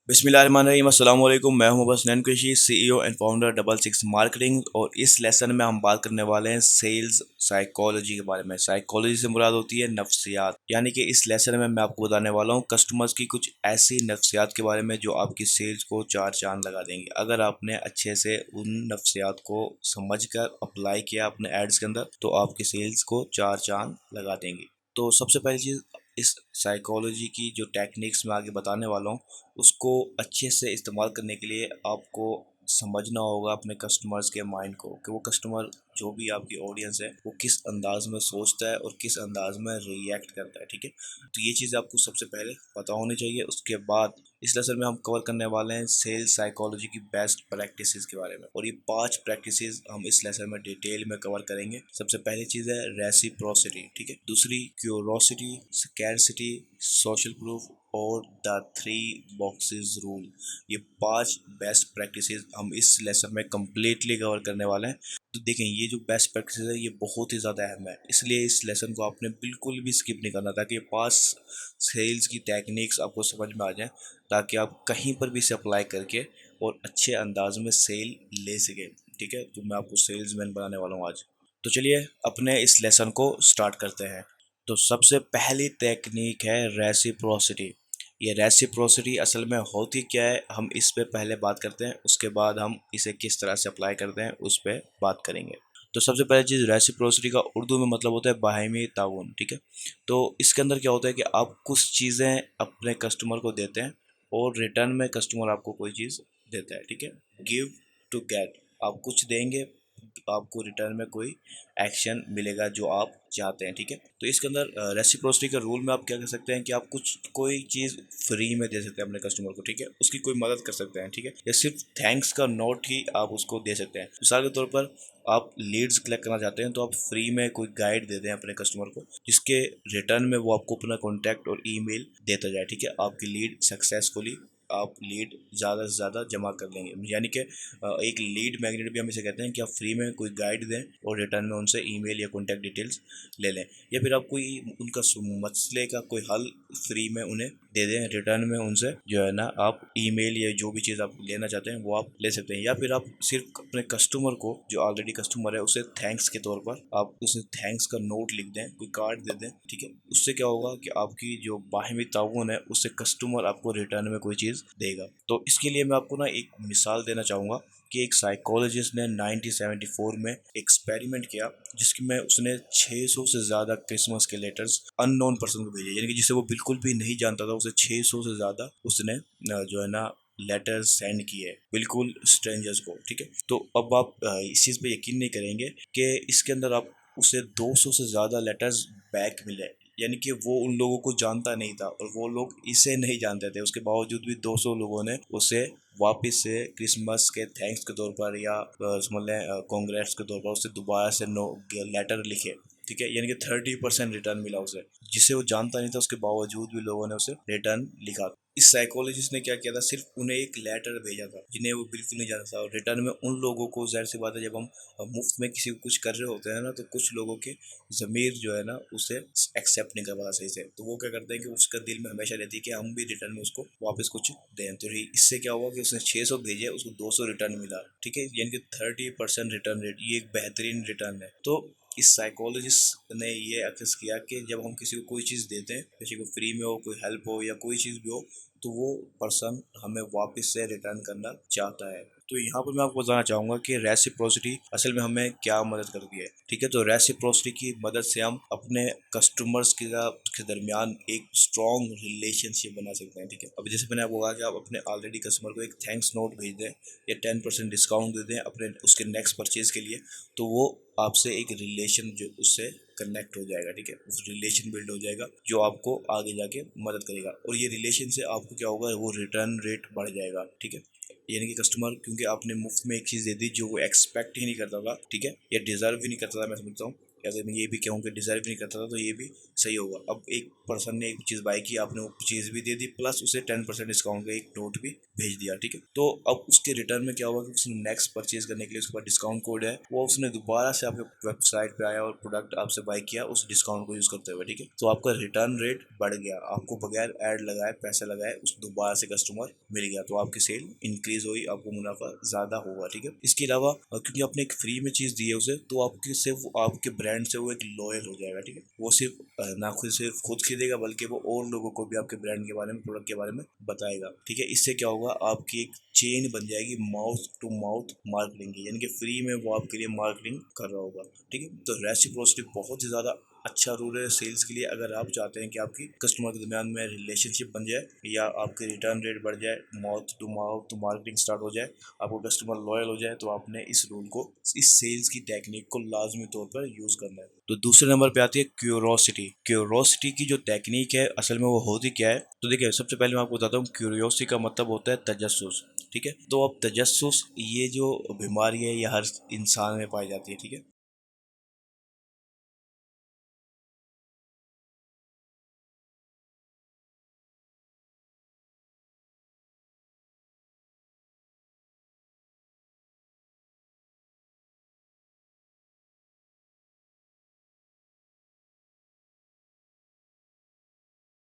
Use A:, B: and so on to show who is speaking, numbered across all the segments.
A: बिस्मिल्लाहिर्रहमानिर्रहीम अस्सलाम वालेकुम। मैं हूं Hasnain Qureshi, CEO and founder double six marketing. और इस लेसन में हम बात करने वाले हैं सेल्स साइकोलॉजी के बारे में। साइकोलॉजी से मुराद होती है नफ्सियात, यानी कि इस लेसन में मैं आपको बताने वाला हूं कस्टमर्स की कुछ ऐसी नफ्सियात के बारे में जो आपकी सेल्स को चार चांद लगा देंगे अगर आपने अच्छे से उन नफ्सियात को समझ कर अप्लाई किया अपने एड्स के अंदर, तो आपकी सेल्स को चार चांद लगा देंगे। तो सबसे पहली चीज़, इस साइकोलॉजी की जो टेक्निक्स मैं आगे बताने वाला हूँ उसको अच्छे से इस्तेमाल करने के लिए आपको समझना होगा अपने कस्टमर्स के माइंड को, कि वो कस्टमर जो भी आपकी ऑडियंस है वो किस अंदाज में सोचता है और किस अंदाज में रिएक्ट करता है। ठीक है, तो ये चीज़ आपको सबसे पहले पता होनी चाहिए। उसके बाद इस लेसन में हम कवर करने वाले हैं सेल्स साइकोलॉजी की बेस्ट प्रैक्टिसेस के बारे में, और ये 5 प्रैक्टिसेस हम इस लेसन में डिटेल में कवर करेंगे। सबसे पहली चीज़ है रेसिप्रोसिटी। ठीक है, दूसरी क्यूरोसिटी, स्कैरसिटी, सोशल प्रूफ और द 3 बॉक्सेस रूल। ये 5 बेस्ट प्रैक्टिसेस हम इस लेसन में कम्प्लीटली कवर करने वाले हैं। तो देखें, ये जो बेस्ट प्रैक्टिस है ये बहुत ही ज़्यादा अहम है, इसलिए इस लेसन को आपने बिल्कुल भी स्किप नहीं करना, ताकि ये 5 सेल्स की टेक्निक्स आपको समझ में आ जाए, ताकि आप कहीं पर भी इसे अप्लाई करके और अच्छे अंदाज में सेल ले सकें। ठीक है, तो मैं आपको सेल्समैन बनाने वाला हूँ आज। तो चलिए अपने इस लेसन को स्टार्ट करते हैं। तो सबसे पहली टेक्निक है रेसिप्रोसिटी। ये रेसिप्रोसिटी असल में होती क्या है, हम इस पे पहले बात करते हैं, उसके बाद हम इसे किस तरह से अप्लाई करते हैं उस पर बात करेंगे। तो सबसे पहली चीज़, रेसिप्रोसिटी का उर्दू में मतलब होता है बाहिमी ताउन। ठीक है, तो इसके अंदर क्या होता है कि आप कुछ चीज़ें अपने कस्टमर को देते हैं और रिटर्न में कस्टमर आपको कोई चीज़ देता है। ठीक है, गिव टू गेट, आप कुछ देंगे, आपको रिटर्न में कोई एक्शन मिलेगा जो आप चाहते हैं। ठीक है, तो इसके अंदर रेसिप्रोसिटी का रूल में आप क्या कर सकते हैं कि आप कुछ कोई चीज़ फ्री में दे सकते हैं अपने कस्टमर को। ठीक है, उसकी कोई मदद कर सकते हैं। ठीक है, या सिर्फ थैंक्स का नोट ही आप उसको दे सकते हैं। मिसाल के तौर पर आप लीड्स कलेक्ट करना चाहते हैं, तो आप फ्री में कोई गाइड दे दें अपने कस्टमर को, जिसके रिटर्न में वो आपको अपना कॉन्टैक्ट और ईमेल देता जाए। ठीक है, आपकी लीड सक्सेसफुली, आप लीड ज़्यादा से ज़्यादा जमा कर लेंगे। यानी कि एक लीड मैग्नेट भी हम इसे कहते हैं, कि आप फ्री में कोई गाइड दें और रिटर्न में उनसे ईमेल या कॉन्टैक्ट डिटेल्स ले लें। या फिर आप कोई उनका मसले का कोई हल फ्री में उन्हें दे दें, रिटर्न में उनसे जो है ना आप ईमेल या जो भी चीज़ आप लेना चाहते हैं वो आप ले सकते हैं। या फिर आप सिर्फ अपने कस्टमर को, जो ऑलरेडी कस्टमर है, उसे थैंक्स के तौर पर आप उसे थैंक्स का नोट लिख दें, कोई कार्ड दे दें। ठीक है, उससे क्या होगा कि आपकी जो बाहिमी ताउन है उससे कस्टमर आपको रिटर्न में कोई चीज़ देगा। तो इसके लिए मैं आपको ना एक मिसाल देना चाहूँगा कि एक साइकोलॉजिस्ट ने 1974 में एक्सपेरिमेंट किया, जिसकी में उसने 600 से ज़्यादा क्रिसमस के लेटर्स अननोन पर्सन को भेजे, यानी कि जिसे वो बिल्कुल भी नहीं जानता था, उसे 600 से ज़्यादा उसने जो है ना लेटर सेंड किए, बिल्कुल स्ट्रेंजर्स को। ठीक है, तो अब आप इस चीज़ पे यकीन नहीं करेंगे कि इसके अंदर आप उसे 200 से ज़्यादा लेटर्स बैक मिले, यानी कि वो उन लोगों को जानता नहीं था और वो लोग इसे नहीं जानते थे। उसके बावजूद भी 200 लोगों ने उसे वापस से क्रिसमस के थैंक्स के तौर पर या समझ लें कांग्रेट्स के तौर पर उसे दोबारा से नो लेटर लिखे। ठीक है, यानी कि 30% रिटर्न मिला उसे, जिसे वो जानता नहीं था, उसके बावजूद भी लोगों ने उसे रिटर्न लिखा। इस साइकोलॉजिस्ट ने क्या किया था, सिर्फ उन्हें एक लेटर भेजा था जिन्हें वो बिल्कुल नहीं जानता था, और रिटर्न में उन लोगों को, जाहिर सी बात है जब हम मुफ्त में किसी को कुछ कर रहे होते हैं ना, तो कुछ लोगों के ज़मीर जो है ना उसे एक्सेप्ट नहीं कर पाता सही से, तो वो क्या करते हैं कि उसका दिल में हमेशा रहती है कि हम भी रिटर्न में उसको वापस कुछ दें। तो इससे क्या हुआ कि उसने 600 भेजे, उसको 200 रिटर्न मिला। ठीक है, यानी कि 30% रिटर्न रेट, ये एक बेहतरीन रिटर्न है। तो इस साइकोलॉजिस्ट ने ये एक्सेस किया कि जब हम किसी को कोई चीज़ देते हैं, किसी को फ्री में हो, कोई हेल्प हो या कोई चीज़ भी हो, तो वो पर्सन हमें वापस से रिटर्न करना चाहता है। तो यहाँ पर मैं आपको बताना चाहूँगा कि रेसिप्रोसिटी असल में हमें क्या मदद करती है। ठीक है, तो रेसिप्रोसिटी की मदद से हम अपने कस्टमर्स के दरमियान एक स्ट्रॉन्ग रिलेशनशिप बना सकते हैं। ठीक है, अब जैसे मैंने आपको कहा कि आप अपने ऑलरेडी कस्टमर को एक थैंक्स नोट भेज दें या 10% डिस्काउंट दे दें अपने उसके नेक्स्ट परचेज़ के लिए, तो वो आपसे एक रिलेशन जो उससे कनेक्ट हो जाएगा। ठीक है, उस रिलेशन बिल्ड हो जाएगा जो आपको आगे जाके मदद करेगा, और ये रिलेशन से आपको क्या होगा, वो रिटर्न रेट बढ़ जाएगा। ठीक है, यानी कि कस्टमर, क्योंकि आपने मुफ्त में एक चीज़ दे दी जो वो एक्सपेक्ट ही नहीं करता था, ठीक है, या डिज़र्व ही नहीं करता था, मैं समझता हूँ, अगर मैं ये भी कहूँ कि डिजर्व नहीं करता था तो ये भी सही होगा। अब एक पर्सन ने एक चीज़ बाई की, आपने वो चीज़ भी दे दी, प्लस उसे 10% डिस्काउंट का एक नोट भी भेज दिया, ठीक है। तो अब उसके रिटर्न में क्या हुआ कि उसने नेक्स्ट परचेज करने के लिए उसके पास डिस्काउंट कोड है, वो उसने दोबारा से आपके वेबसाइट पे आया और प्रोडक्ट आपसे बाई किया उस डिस्काउंट को यूज़ करते हुए, ठीक है। तो आपका रिटर्न रेट बढ़ गया, आपको बगैर ऐड लगाए पैसे लगाए उस दोबारा से कस्टमर मिल गया, तो आपकी सेल इंक्रीज हुई, आपको मुनाफा ज़्यादा होगा, ठीक है। इसके अलावा क्योंकि आपने एक फ्री में चीज़ दी है उसे, तो आपके सिर्फ आपके ब्रांड से वो एक लॉयल हो जाएगा, ठीक है। वो सिर्फ ना खुद सिर्फ खुद खरीदेगा बल्कि वो और लोगों को भी आपके ब्रांड के बारे में, प्रोडक्ट के बारे में बताएगा, ठीक है। इससे क्या होगा, आपकी एक चेन बन जाएगी माउथ टू माउथ मार्केटिंग की, यानी कि फ्री में वो आपके लिए मार्केटिंग कर रहा होगा, ठीक है। तो रेसिप्रोसिटी बहुत ही ज़्यादा अच्छा रूल है सेल्स के लिए। अगर आप चाहते हैं कि आपकी कस्टमर के दरमियान में रिलेशनशिप बन जाए या आपके रिटर्न रेट बढ़ जाए, माउथ टू मार्केटिंग स्टार्ट हो जाए, आपको कस्टमर लॉयल हो जाए, तो आपने इस रूल को, इस सेल्स की टेक्निक को लाजमी तौर पर यूज़ करना है। तो दूसरे नंबर पे आती है क्यूरोसिटी। क्यूरोसिटी की जो टेक्निक है असल में वो होती क्या है, तो देखिए सबसे पहले मैं आपको बताता हूँ, क्यूरियोसिटी का मतलब होता है तजस्सुस, ठीक है। तो अब तजस्सुस ये जो बीमारी है ये हर इंसान में पाई जाती है, ठीक है।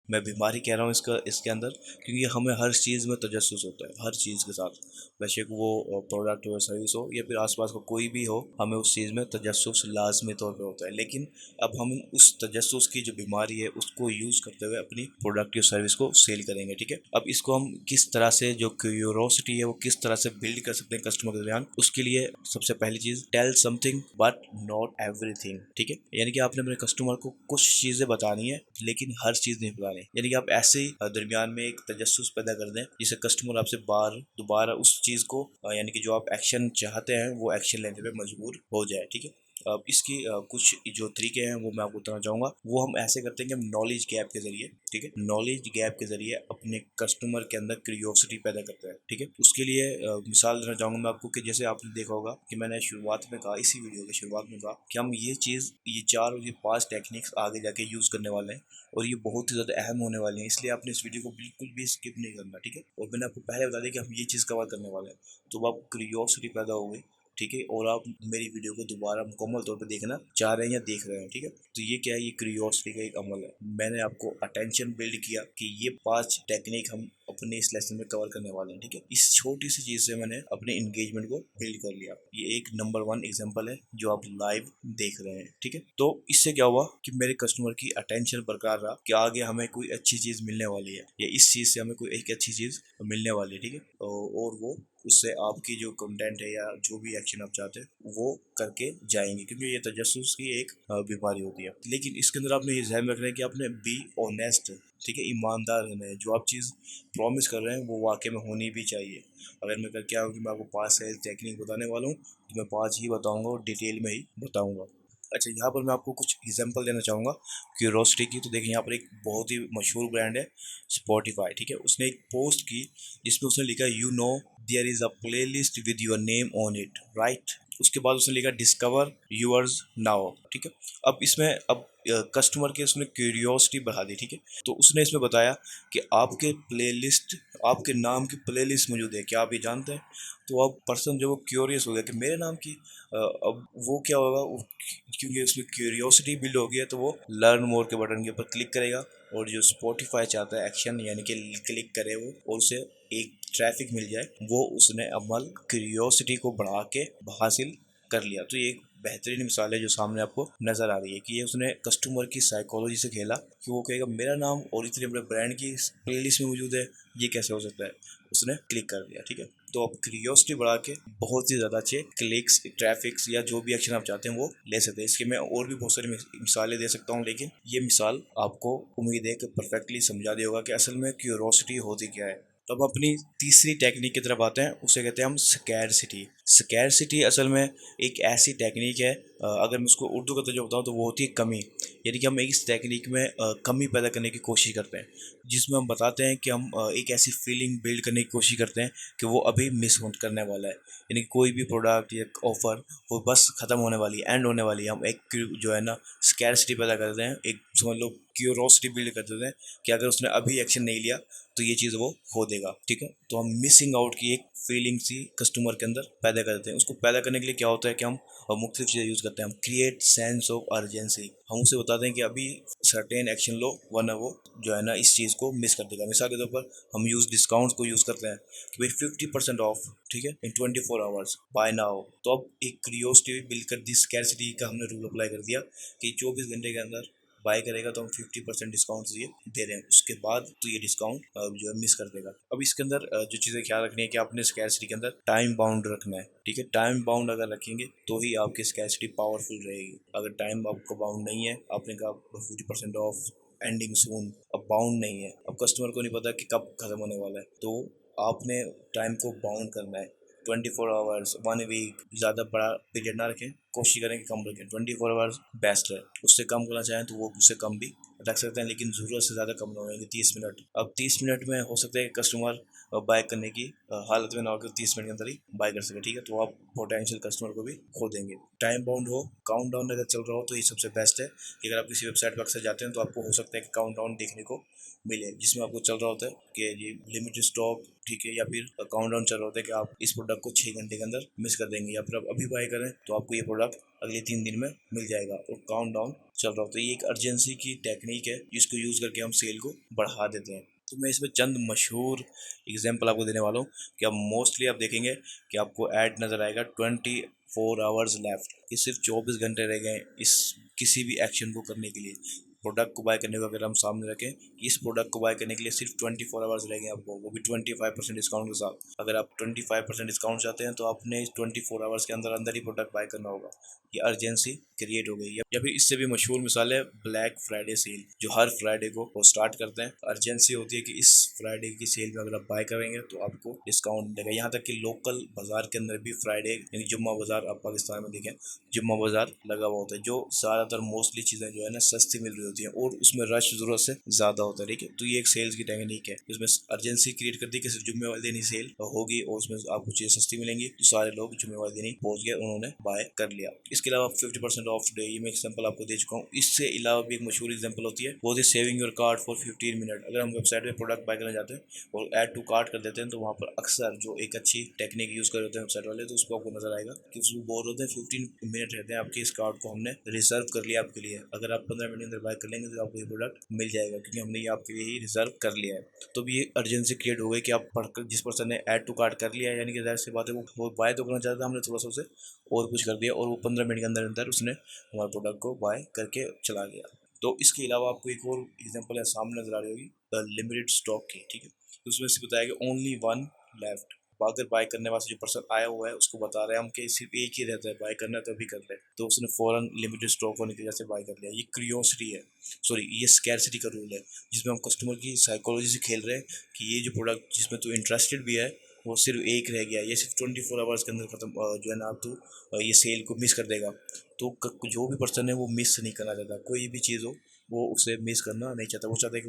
A: मैं बीमारी कह रहा हूँ इसका, इसके अंदर, क्योंकि हमें हर चीज़ में तजस्सुस होता है, हर चीज़ के साथ, बेशक वो प्रोडक्ट हो, सर्विस हो या फिर आसपास का कोई भी हो, हमें उस चीज़ में तजस्सुस लाजमी तौर पे होता है। लेकिन अब हम उस तजस्सुस की जो बीमारी है उसको यूज़ करते हुए अपनी प्रोडक्ट या सर्विस को सेल करेंगे, ठीक है। अब इसको हम किस तरह से, जो क्यूरोसिटी है वो किस तरह से बिल्ड कर सकते हैं कस्टमर के दरमियान, उसके लिए सबसे पहली चीज़, tell something but not everything, ठीक है। यानी कि आपने अपने कस्टमर को कुछ चीज़ें बतानी है लेकिन हर चीज़ नहीं बतानी, यानी कि आप ऐसे ही दरमियान में एक तजस्सुस पैदा कर दें जिससे कस्टमर आपसे बार दोबारा उस चीज़ को यानी कि जो आप एक्शन चाहते हैं वो एक्शन लेने पे मजबूर हो जाए, ठीक है। अब इसकी कुछ जो तरीके हैं वो मैं आपको बताना चाहूँगा। वो हम ऐसे करते हैं कि हम नॉलेज गैप के जरिए, ठीक है, नॉलेज गैप के जरिए अपने कस्टमर के अंदर क्यूरियोसिटी पैदा करते हैं, ठीक है। उसके लिए मिसाल देना चाहूँगा मैं आपको कि जैसे आपने देखा होगा कि मैंने शुरुआत में कहा, इसी वीडियो की शुरुआत में कहा कि हम ये चीज़, ये चार और ये पांच टेक्निक्स आगे जाके यूज़ करने वाले हैं और ये बहुत ही ज़्यादा अहम होने वाले हैं, इसलिए आपने इस वीडियो को बिल्कुल भी स्किप नहीं करना, ठीक है। और मैंने आपको पहले बता दिया कि हम ये चीज़ कवर करने वाले हैं, तो अब आपको क्यूरियोसिटी पैदा हो गई, ठीक है, और आप मेरी वीडियो को दोबारा मुकम्मल तौर पे देखना चाह रहे हैं या देख रहे हैं, ठीक है। तो ये क्या है, ये क्यूरियोसिटी का एक अमल है। मैंने आपको अटेंशन बिल्ड किया कि ये पांच टेक्निक हम अपने इस लेसन में कवर करने वाले हैं, ठीक है। इस छोटी सी चीज़ से मैंने अपने इंगेजमेंट को बिल्ड कर लिया। ये एक नंबर वन एग्जाम्पल है जो आप लाइव देख रहे हैं, ठीक है। तो इससे क्या हुआ कि मेरे कस्टमर की अटेंशन बरकरार रहा कि आगे हमें कोई अच्छी चीज़ मिलने वाली है या इस चीज़ से हमें कोई एक अच्छी चीज़ मिलने वाली है, ठीक है। और वो उससे आपकी जो कंटेंट है या जो भी एक्शन आप चाहते हैं वो करके जाएंगे, क्योंकि ये तजस्सुस की एक बीमारी होती है। लेकिन इसके अंदर आपने ये ध्यान रखना है कि आपने बी ऑनेस्ट, ठीक है, ईमानदार रहना है। जो आप चीज़ प्रॉमिस कर रहे हैं वो वाकई में होनी भी चाहिए। अगर मैं करके आऊँ कि मैं आपको 5 टेक्निक बताने वाला हूँ तो मैं 5 ही बताऊँगा और डिटेल में ही बताऊँगा। अच्छा, यहाँ पर मैं आपको कुछ एग्जांपल देना चाहूँगा क्यूरोसिटी की। तो देखिए यहाँ पर एक बहुत ही मशहूर ब्रांड है स्पॉटिफाई, ठीक है। उसने एक पोस्ट की जिसमें उसने लिखा, you know there is a playlist with your name on it, right. उसके बाद उसने लिखा, डिस्कवर यूअर्स नाउ, ठीक है। अब इसमें अब कस्टमर के उसने क्यूरियोसिटी बढ़ा दी, ठीक है। तो उसने इसमें बताया कि आपके प्लेलिस्ट, आपके नाम की प्लेलिस्ट मौजूद है, क्या आप ये जानते हैं। तो अब पर्सन जो वो क्यूरियस हो गया कि मेरे नाम की, अब वो क्या होगा, क्योंकि उसमें क्यूरियोसिटी बिल्ड हो गया तो वो लर्न मोर के बटन के ऊपर क्लिक करेगा और जो स्पॉटिफाई चाहता है एक्शन, यानी कि क्लिक करे वो और उसे एक ट्रैफिक मिल जाए, वो उसने अमल क्यूरियोसिटी को बढ़ा के हासिल कर लिया। तो ये एक बेहतरीन मिसाल है जो सामने आपको नज़र आ रही है कि ये उसने कस्टमर की साइकोलॉजी से खेला कि वो कहेगा मेरा नाम और इतने बड़े ब्रांड की प्लेलिस्ट में मौजूद है, ये कैसे हो सकता है। उसने क्लिक कर दिया, ठीक है। तो आप क्यूरियोसिटी बढ़ा के बहुत ही ज़्यादा अच्छे क्लिक्स, ट्रैफिक्स या जो भी एक्शन आप चाहते हैं वो ले सकते हैं। इसके मैं और भी बहुत सारी मिसालें दे सकता हूँ, लेकिन ये मिसाल आपको उम्मीद है कि परफेक्टली समझा दिया होगा कि असल में क्यूरियोसिटी होती क्या है। तो अब अपनी तीसरी टेक्निक की तरफ आते हैं, उसे कहते हैं हम स्कैरसिटी। स्कैरसिटी असल में एक ऐसी टेक्निक है, अगर मैं उसको उर्दू का तर्जुमा बताऊँ तो वो होती है कमी। यानी कि हम इस टेक्निक में कमी पैदा करने की कोशिश करते हैं, जिसमें हम बताते हैं कि हम एक ऐसी फीलिंग बिल्ड करने की कोशिश करते हैं कि वो अभी मिस करने वाला है। यानी कि कोई भी प्रोडक्ट या ऑफर वो बस ख़त्म होने वाली है, एंड होने वाली है। हम एक जो है ना स्कैरसिटी पैदा करते हैं, एक समझ लो क्यूरोसिटी बिल्ड कर देते हैं कि अगर उसने अभी एक्शन नहीं लिया तो ये चीज़ वो खो देगा। ठीक है, तो हम मिसिंग आउट की एक फीलिंग सी कस्टमर के अंदर पैदा करते हैं। उसको पैदा करने के लिए क्या होता है कि हम मुख्तलिफ चीज़ें यूज़ करते हैं। हम क्रिएट सेंस ऑफ अर्जेंसी, हम उसे बताते हैं कि अभी सर्टेन एक्शन लो वरना वो जो है ना इस चीज़ को मिस कर देगा। मिसाल के तौर पर हम यूज़ डिस्काउंट को यूज़ करते हैं कि भाई 50% ऑफ, ठीक है, इन 24 आवर्स बाय नाउ। तो अब एक क्रियोसिटी बिल्ड कर दी, स्कैरसिटी का हमने रूल अप्लाई कर दिया कि 24 घंटे के अंदर बाय करेगा तो हम 50% डिस्काउंट ये दे रहे हैं, उसके बाद तो ये डिस्काउंट जो है मिस कर देगा। अब इसके अंदर जो चीज़ें ख्याल रखनी है कि आपने स्कैरसिटी के अंदर टाइम बाउंड रखना है। ठीक है, टाइम बाउंड अगर रखेंगे तो ही आपकी स्कैरसिटी पावरफुल रहेगी। अगर टाइम आपको बाउंड नहीं है, आपने कहा 50% ऑफ एंडिंग सून, अब बाउंड नहीं है, अब कस्टमर को नहीं पता कि कब खत्म होने वाला है, तो आपने टाइम को बाउंड करना है। 24 आवर्स, 1 वीक, ज़्यादा बड़ा पीरियड ना रखें, कोशिश करें कि कम रखें। 24 आवर्स बेस्ट है। उससे कम करना चाहें तो वो उससे कम भी रख सकते हैं, लेकिन ज़रूरत से ज़्यादा कम ना होंगे। 30 मिनट, अब 30 मिनट में हो सकता है कि कस्टमर बाय करने की हालत में ना होकर 30 मिनट के अंदर ही बाय कर सके। ठीक है, तो आप पोटेंशियल कस्टमर को भी खो देंगे। टाइम बाउंड हो, काउंट डाउन अगर चल रहा हो तो ये सबसे बेस्ट है कि अगर आप किसी वेबसाइट पर अक्सर जाते हैं तो आपको हो सकता है कि काउंट डाउन देखने को मिले, जिसमें आपको चल रहा होता है कि ये लिमिटेड स्टॉक, ठीक है, या फिर काउंट डाउन चल रहा होता है कि आप इस प्रोडक्ट को 6 घंटे के अंदर मिस कर देंगे, या फिर आप अभी बाय करें तो आपको ये प्रोडक्ट अगले 3 दिन में मिल जाएगा, और काउंट डाउन चल रहा होता है। ये एक अर्जेंसी की टेक्निक है जिसको यूज़ करके हम सेल को बढ़ा देते हैं। तो मैं इसमें चंद मशहूर एग्जांपल आपको देने वाला हूँ कि अब मोस्टली आप देखेंगे कि आपको ऐड नज़र आएगा 24 आवर्स लेफ्ट, ये सिर्फ 24 घंटे रह गए इस किसी भी एक्शन को करने के लिए। प्रोडक्ट को बाय करने को अगर हम सामने रखें, इस प्रोडक्ट को बाय करने के लिए सिर्फ 24 आवर्स रह गए आपको, वो भी 25% डिस्काउंट के साथ। अगर आप 25% डिस्काउंट चाहते हैं तो आपने 24 आवर्स के अंदर अंदर ही प्रोडक्ट बाय करना होगा। ये अर्जेंसी क्रिएट हो गई है। या फिर इससे भी मशहूर मिसाल है ब्लैक फ्राइडे सेल, जो हर फ्राइडे को वो स्टार्ट करते हैं। अर्जेंसी होती है कि इस फ्राइडे की सेल में अगर आप बाय करेंगे तो आपको डिस्काउंट मिलेगा। यहाँ तक कि लोकल बाजार के अंदर भी फ्राइडे यानी जुम्मा बाजार, आप पाकिस्तान में देखें जुम्मा बाजार लगा हुआ होता है, जो ज़्यादातर मोस्टली चीज़ें जो है ना सस्ती मिल रही होती हैं और उसमें रश ज़रूरत से ज़्यादा होता है। ठीक है, तो ये एक सेल्स की टेक्निक है, उसमें अर्जेंसी क्रिएट कर दी कि सिर्फ जुम्मे वाले दिन ही सेल होगी और उसमें आपको चीज़ें सस्ती मिलेंगी, तो सारे लोग जुम्मे वाले दिन ही पहुंच गए, उन्होंने बाय कर लिया। इसके अलावा 50% ऑफ डे, ये मैं एग्जाम्पल आपको दे चुका हूँ। इससे अलावा भी एक मशहूर एग्जाम्पल होती है, वो होती है saving your cart for 15 minute. अगर हम वेबसाइट पर प्रोडक्ट बाय करना चाहते हैं और ऐड टू कार्ट कर देते हैं तो वहाँ पर अक्सर जो एक अच्छी टेक्निक यूज़ कर होते हैं वेबसाइट वाले, तो उसको आपको नजर आएगा कि उसमें बोल होते हैं 15 मिनट रहते हैं आपके इस कार्ड को हमने रिजर्व कर लिया आपके लिए। अगर आप 15 मिनट के अंदर बाय कर लेंगे तो आपको ये प्रोडक्ट मिल जाएगा, क्योंकि हमने ये आपके लिए ही रिजर्व कर लिया है। तो भी ये अर्जेंसी क्रिएट हो गई कि आप पढ़कर जिस पर्सन ने ऐड टू कार्ट कर लिया है, यानी कि जाहिर सी बात है वो बाय तो करना चाहता था, हमने थोड़ा सा उसे और कुछ कर दिया और वो 15 मिनट के अंदर अंदर उसने हमारे प्रोडक्ट को बाय करके चला गया। तो इसके अलावा आपको एक और एग्जांपल है सामने नजर आ रही होगी लिमिटेड स्टॉक की। ठीक है, तो उसमें से बताया कि ओनली वन लेफ्ट। अगर बाय करने वाला जो पर्सन आया हुआ है उसको बता रहे हैं हम कि सिर्फ एक ही रहता है, बाय करना है तो अभी कर ले, तो उसने फौरन लिमिटेड स्टॉक होने की वजह से बाय कर लिया। ये क्यूरियोसिटी है, सॉरी ये स्कैरसिटी का रूल है, जिसमें हम कस्टमर की साइकोलॉजी से खेल रहे हैं कि ये जो प्रोडक्ट जिसमें तू इंटरेस्टेड भी है वो सिर्फ एक रह गया, ये सिर्फ 24 आवर्स के अंदर खत्म जो है ना आप तू ये सेल को मिस कर देगा। तो जो भी पर्सन है वो मिस नहीं करना चाहता, कोई भी चीज़ हो वो उसे मिस करना नहीं चाहता, वो चाहता है कि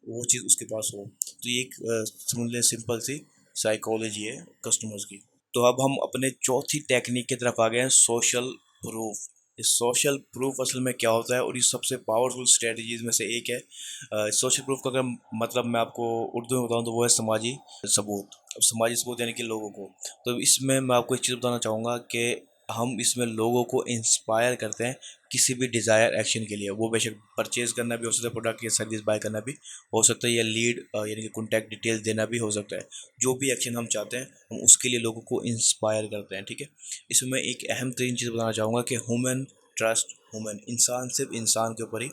A: वो चीज़ उसके पास हो। तो ये एक समझ लें सिंपल सी साइकोलॉजी है कस्टमर्स की। तो अब हम अपने चौथी टेक्निक की तरफ आ गए हैं, सोशल प्रूफ। इस सोशल प्रूफ असल में क्या होता है और ये सबसे पावरफुल स्ट्रेटजीज में से एक है। सोशल प्रूफ का अगर मतलब मैं आपको उर्दू में बताऊं तो वो है समाजी सबूत। अब समाजी सबूत यानी कि लोगों को, तो इसमें मैं आपको एक चीज़ बताना चाहूँगा कि हम इसमें लोगों को इंस्पायर करते हैं किसी भी डिज़ायर एक्शन के लिए। वो बेशक परचेज़ करना भी हो सकता है, प्रोडक्ट या सर्विस बाय करना भी हो सकता है, या लीड यानी कि कॉन्टैक्ट डिटेल देना भी हो सकता है। जो भी एक्शन हम चाहते हैं हम उसके लिए लोगों को इंस्पायर करते हैं। ठीक है, इसमें मैं एक अहम तरीन चीज़ बताना चाहूँगा कि ह्यूमन ट्रस्ट ह्यूमन, इंसान सिर्फ इंसान के ऊपर ही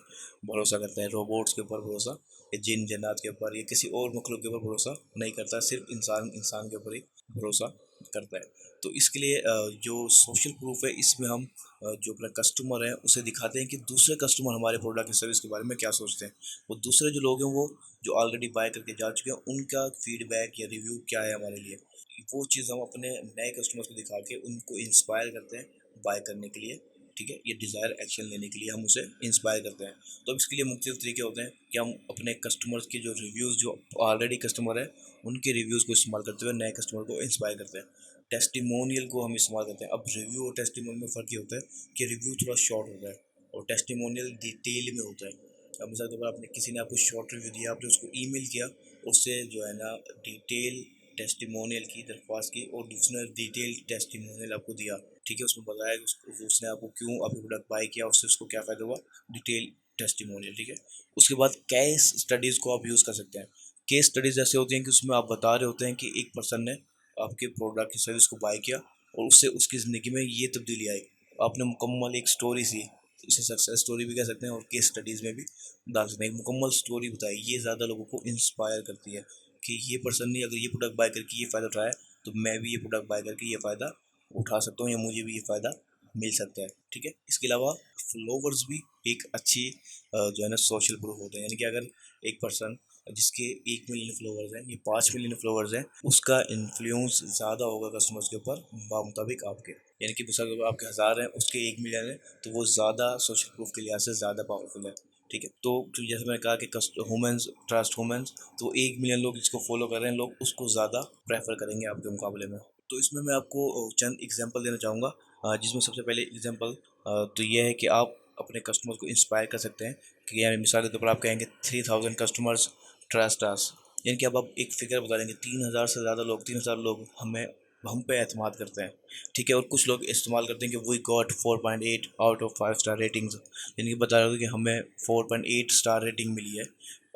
A: भरोसा करता है, रोबोट्स के ऊपर भरोसा या जिन जन्नात के ऊपर या किसी और मखलूक के ऊपर भरोसा नहीं करता, सिर्फ इंसान इंसान के ऊपर ही भरोसा करता है। तो इसके लिए जो सोशल प्रूफ है इसमें हम जो अपना कस्टमर है उसे दिखाते हैं कि दूसरे कस्टमर हमारे प्रोडक्ट या सर्विस के बारे में क्या सोचते हैं। वो दूसरे जो लोग हैं वो जो ऑलरेडी बाय करके जा चुके हैं उनका फीडबैक या रिव्यू क्या है हमारे लिए, वो चीज़ हम अपने नए कस्टमर्स को दिखा के उनको इंस्पायर करते हैं बाय करने के लिए। ठीक है, ये डिज़ायर एक्शन लेने के लिए हम उसे इंस्पायर करते हैं। तो अब इसके लिए मुख्तलिफ तरीके होते हैं कि हम अपने कस्टमर्स के जो रिव्यूज़ जो ऑलरेडी कस्टमर है उनके रिव्यूज़ को इस्तेमाल करते हुए नए कस्टमर को इंस्पायर करते हैं। टेस्टिमोनियल को हम इस्तेमाल करते हैं। अब रिव्यू और टेस्टिमोनियल में फ़र्क ये होता है कि रिव्यू थोड़ा शॉर्ट होता है और टेस्टिमोनियल डिटेल में होता है। अब मिसाल के तौर पर आपने किसी ने आपको शॉर्ट रिव्यू दिया, आपने उसको ईमेल किया, उससे जो है ना डिटेल टेस्टिमोनियल की दरख्वास्त की और उसने डिटेल टेस्टिमोनियल आपको दिया। ठीक है, उसमें बताया कि उसने आपको क्यों आपके प्रोडक्ट बाय किया, उससे उसको क्या फ़ायदा हुआ, डिटेल टेस्टिमोनियल। ठीक है, उसके बाद केस स्टडीज़ को आप यूज़ कर सकते हैं। केस स्टडीज़ ऐसे होती हैं कि उसमें आप बता रहे होते हैं कि एक पर्सन ने आपके प्रोडक्ट की सर्विस को बाय किया और उससे उसकी ज़िंदगी में ये तब्दीली आई। आपने मुकम्मल एक स्टोरी सी, इसे सक्सेस स्टोरी भी कह सकते हैं और केस स्टडीज़ में भी डाल सकते हैं। एक मुकम्मल स्टोरी बताई, ये ज़्यादा लोगों को इंस्पायर करती है कि ये पर्सन ने अगर ये प्रोडक्ट बाय करके ये फ़ायदा उठाया तो मैं भी ये प्रोडक्ट बाय करके ये फ़ायदा उठा सकता हूँ या मुझे भी ये फ़ायदा मिल सकता है। ठीक है, इसके अलावा फॉलोवर्स भी एक अच्छी जो है ना सोशल प्रूफ होते हैं। यानी कि अगर एक पर्सन जिसके 1 मिलियन फॉलोवर्स हैं, ये 5 मिलियन फॉलोवर्स हैं, उसका इन्फ्लुएंस ज़्यादा होगा कस्टमर्स के ऊपर बामुताबिक आपके। यानी कि मिसाल के तौर पर आपके 1000 हैं, उसके 1 मिलियन है, तो वो ज़्यादा सोशल प्रूफ के लिहाज से ज़्यादा पावरफुल है। ठीक है, तो जैसे मैंने कहा कि वुमेन्स ट्रस्ट वुमेन्स, तो 1 मिलियन लोग जिसको फॉलो कर रहे हैं, लोग उसको ज़्यादा प्रेफर करेंगे आपके मुकाबले में। तो इसमें मैं आपको चंद एग्जांपल देना चाहूँगा, जिसमें सबसे पहले एग्जांपल तो ये है कि आप अपने कस्टमर को इंस्पायर कर सकते हैं कि यानी मिसाल के तौर पर आप कहेंगे 3000 कस्टमर्स ट्रस्ट अस। यानी कि अब आप एक फिगर बता देंगे 3000 से ज़्यादा लोग, 3000 लोग हम पे एतमाद करते हैं। ठीक है, और कुछ लोग इस्तेमाल करते हैं कि we got 4.8 out of 5 star ratings. यानी कि बता रहे हो कि हमें 4.8 स्टार रेटिंग मिली है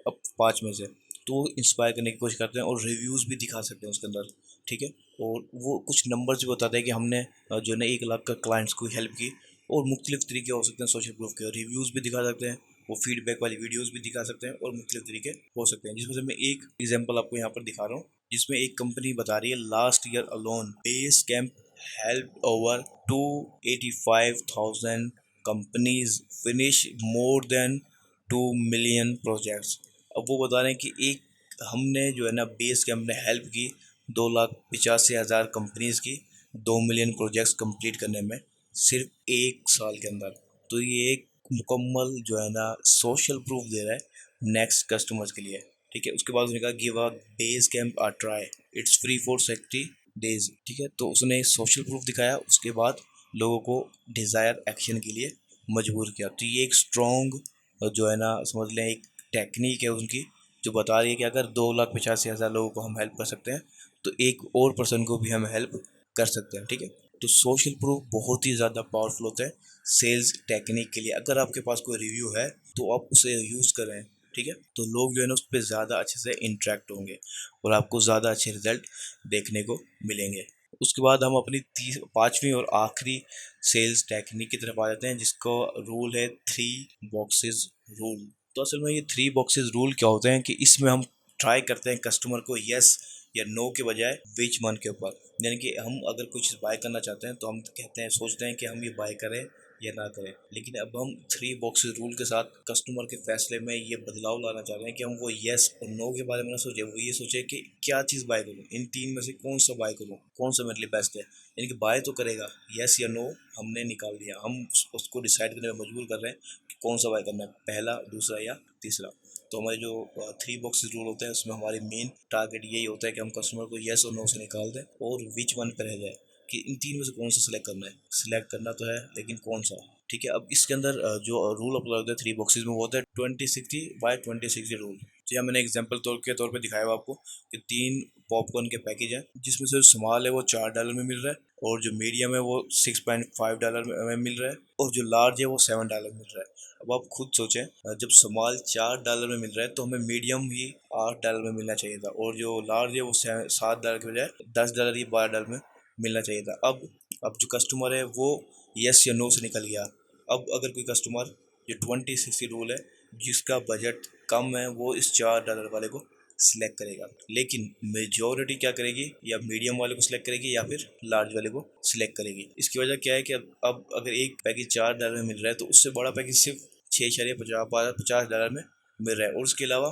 A: अब 5 में से। तो वो इंस्पायर करने की कोशिश करते हैं और रिव्यूज़ भी दिखा सकते हैं उसके अंदर। ठीक है, और वो कुछ नंबर्स भी बताते हैं कि हमने जो है ना 1 लाख का क्लाइंट्स को हेल्प की। और मुख्तलिफ तरीके हो सकते हैं सोशल प्रूफ के, रिव्यूज़ भी दिखा सकते हैं, वो फीडबैक वाली वीडियोज़ भी दिखा सकते हैं और मुख्तलिफ तरीके हो सकते हैं। जिसमें से मैं एक एग्जाम्पल आपको यहाँ पर दिखा रहा हूँ, जिसमें एक कंपनी बता रही है last year alone base camp help over 285,000 companies finish more than 2 million projects. अब वो बता रहे हैं कि एक हमने जो है ना बेस कैंप ने हेल्प की 2,85,000 कंपनीज की 2 मिलियन प्रोजेक्ट्स कंप्लीट करने में सिर्फ 1 साल के अंदर। तो ये एक मुकम्मल जो है ना सोशल प्रूफ दे रहा है नेक्स्ट कस्टमर्स के लिए। ठीक है, उसके बाद उसने कहा give a Basecamp a try, it's free for 60 days. ठीक है, तो उसने सोशल प्रूफ दिखाया, उसके बाद लोगों को डिज़ायर एक्शन के लिए मजबूर किया। तो ये एक स्ट्रॉन्ग जो है ना समझ लें एक टेक्निक है उनकी, जो बता रही है कि अगर 2,85,000 लोगों को हम हेल्प कर सकते हैं तो एक और पर्सन को भी हम हेल्प कर सकते हैं। ठीक है, तो सोशल प्रूफ बहुत ही ज़्यादा पावरफुल होता है सेल्स टेक्निक के लिए। अगर आपके पास कोई रिव्यू है तो आप उसे यूज़ करें। ठीक है, तो लोग जो है ना उस पर ज़्यादा अच्छे से इंटरेक्ट होंगे और आपको ज़्यादा अच्छे रिजल्ट देखने को मिलेंगे। उसके बाद हम अपनी 5वीं और आखिरी सेल्स टेक्निक की तरफ आ जाते हैं, जिसको रूल है 3 बॉक्सेस रूल। तो असल में ये 3 बॉक्सेस रूल क्या होते हैं कि इसमें हम ट्राई करते हैं कस्टमर को यस या नो के बजाय विच वन के ऊपर। यानी कि हम अगर कुछ बाय करना चाहते हैं तो हम कहते हैं सोचते हैं कि हम ये बाय करें या ना करें, लेकिन अब हम 3 बॉक्सेस रूल के साथ कस्टमर के फैसले में ये बदलाव लाना चाह रहे हैं कि हम वो येस और नो के बारे में ना सोचे, वो ये सोचे कि क्या चीज़ बाय करूँ, इन 3 में से कौन सा बाय करूँ, कौन सा मेरे लिए बेस्ट है। यानी कि बाय तो करेगा, येस या नो हमने निकाल दिया, हम उसको डिसाइड करने में मजबूर कर रहे हैं कि कौन सा बाय करना है, पहला, दूसरा या तीसरा। तो हमारे जो 3 बॉक्सेस रूल होते हैं उसमें हमारी मेन टारगेट यही होता है कि हम कस्टमर को येस और नो से निकाल दें और विच वन पर रह जाए कि इन 3 में से कौन सा सिलेक्ट करना है। सिलेक्ट करना तो है लेकिन कौन सा। ठीक है, अब इसके अंदर जो रूल अप्लाई होता है 3 बॉक्सेस में वो होता है 20/60 रूल। तो यहाँ मैंने एग्जाम्पल के तौर पे दिखाया हुआ आपको कि 3 पॉपकॉर्न के पैकेज हैं, जिसमें से जो स्मॉल है वो $4 में मिल रहा है और जो मीडियम है वो $6.5 में मिल रहा है और जो लार्ज है वो $7 में मिल रहा है। अब आप खुद सोचें, जब स्मॉल $4 में मिल रहा है तो हमें मीडियम ही $8 में मिलना चाहिए था और जो लार्ज है वो $7 के बजाय $10 या $12 में मिलना चाहिए था। अब जो कस्टमर है वो यस या नो से निकल गया। अब अगर कोई कस्टमर, ये 20/60 रूल है, जिसका बजट कम है वो इस $4 वाले को सिलेक्ट करेगा। लेकिन मेजॉरिटी क्या करेगी, या मीडियम वाले को सिलेक्ट करेगी या फिर लार्ज वाले को सिलेक्ट करेगी। इसकी वजह क्या है कि अब अगर एक पैकेज $4 में मिल रहा है तो उससे बड़ा पैकेज सिर्फ 6.50 $50 में मिल रहा है। और उसके अलावा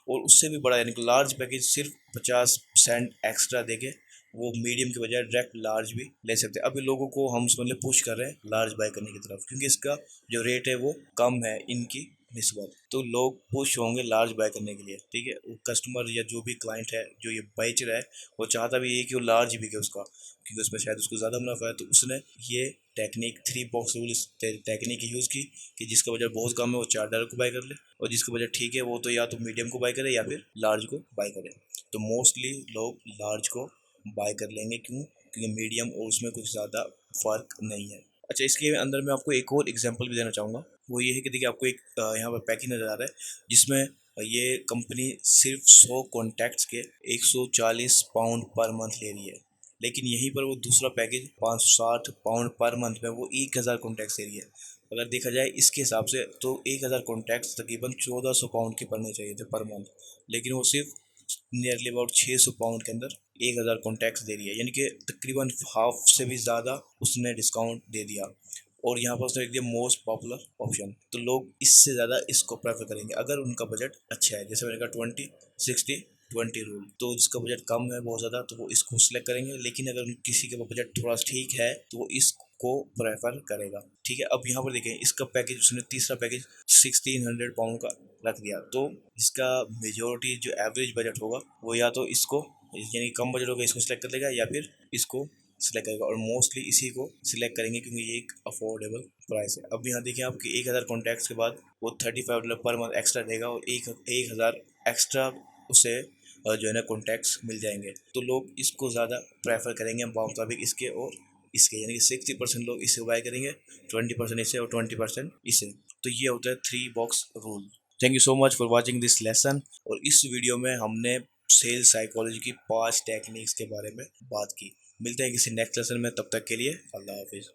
A: और उससे भी बड़ा यानी कि लार्ज पैकेज सिर्फ 50% एक्स्ट्रा देके वो मीडियम के बजाय डायरेक्ट लार्ज भी ले सकते हैं। अभी लोगों को हम मतलब पुश कर रहे हैं लार्ज बाय करने की तरफ, क्योंकि इसका जो रेट है वो कम है इनकी निस्बत। तो लोग पुश होंगे लार्ज बाय करने के लिए, ठीक है। वो कस्टमर या जो भी क्लाइंट है जो ये बेच रहा है वो चाहता भी है कि वो लार्ज बिके उसका, क्योंकि उसमें शायद उसको ज़्यादा मुनाफा है। तो उसने ये technique 3 box rule technique use की कि जिसका बजट बहुत कम है वो $4 को बाय कर ले, और जिसका बजट ठीक है वो तो या तो मीडियम को बाय करे या फिर लार्ज को बाय करे। तो मोस्टली लोग लार्ज को बाय कर लेंगे, क्यों? क्योंकि मीडियम और उसमें कुछ ज़्यादा फ़र्क नहीं है। अच्छा, इसके अंदर मैं आपको एक और एग्जांपल भी देना चाहूँगा। वो ये है कि देखिए आपको एक यहाँ पर पैकेज नज़र आ रहा है जिसमें ये कंपनी सिर्फ 100 कॉन्टैक्ट्स के £140 पर मंथ ले रही है। लेकिन यहीं पर वो दूसरा पैकेज £560 पर मंथ में वो 1000 कॉन्टैक्ट्स ले रही है। अगर देखा जाए इसके हिसाब से तो 1000 कॉन्टैक्ट्स तकरीबन £1400 के पड़ने चाहिए थे पर मंथ, लेकिन वो सिर्फ नियरली अबाउट £600 के अंदर 1000 कॉन्टैक्ट्स दे रही है, यानी कि तकरीबन हाफ से भी ज़्यादा उसने डिस्काउंट दे दिया। और यहाँ पर उसने लिख दिया मोस्ट पॉपुलर ऑप्शन। तो लोग इससे ज़्यादा इसको प्रेफर करेंगे अगर उनका बजट अच्छा है। जैसे मैंने कहा 20-60-20 रूल, तो जिसका बजट कम है बहुत ज़्यादा तो वो इसको सिलेक्ट करेंगे। लेकिन अगर किसी का बजट थोड़ा ठीक है तो वो इसको प्रेफर करेगा, ठीक है। अब यहाँ पर देखें इसका पैकेज, उसने तीसरा पैकेज £1600 का रख दिया। तो इसका मेजोरिटी जो एवरेज बजट होगा वो या तो इसको यानी कम बजट होगा इसको सिलेक्ट कर लेगा या फिर इसको सिलेक्ट करेगा, और मोस्टली इसी को सिलेक्ट करेंगे क्योंकि ये एक अफोर्डेबल प्राइस है। अब यहाँ देखिए आपके 1000 कॉन्टैक्ट्स के बाद वो $35 पर मंथ एक्स्ट्रा देगा और 1000 एक्स्ट्रा उसे जो है ना कॉन्टैक्ट्स मिल जाएंगे। तो लोग इसको ज़्यादा प्रेफर करेंगे मुताबिक इसके और इसके, यानी कि 60% लोग इसे बाय करेंगे, 20% इसे और 20% इसे। तो ये होता है 3 box rule. Thank you so much for watching this lesson. और इस वीडियो में हमने सेल्स साइकोलॉजी की 5 टेक्निक्स के बारे में बात की। मिलते हैं किसी नेक्स्ट लेसन में, तब तक के लिए अल्लाह हाफिज़।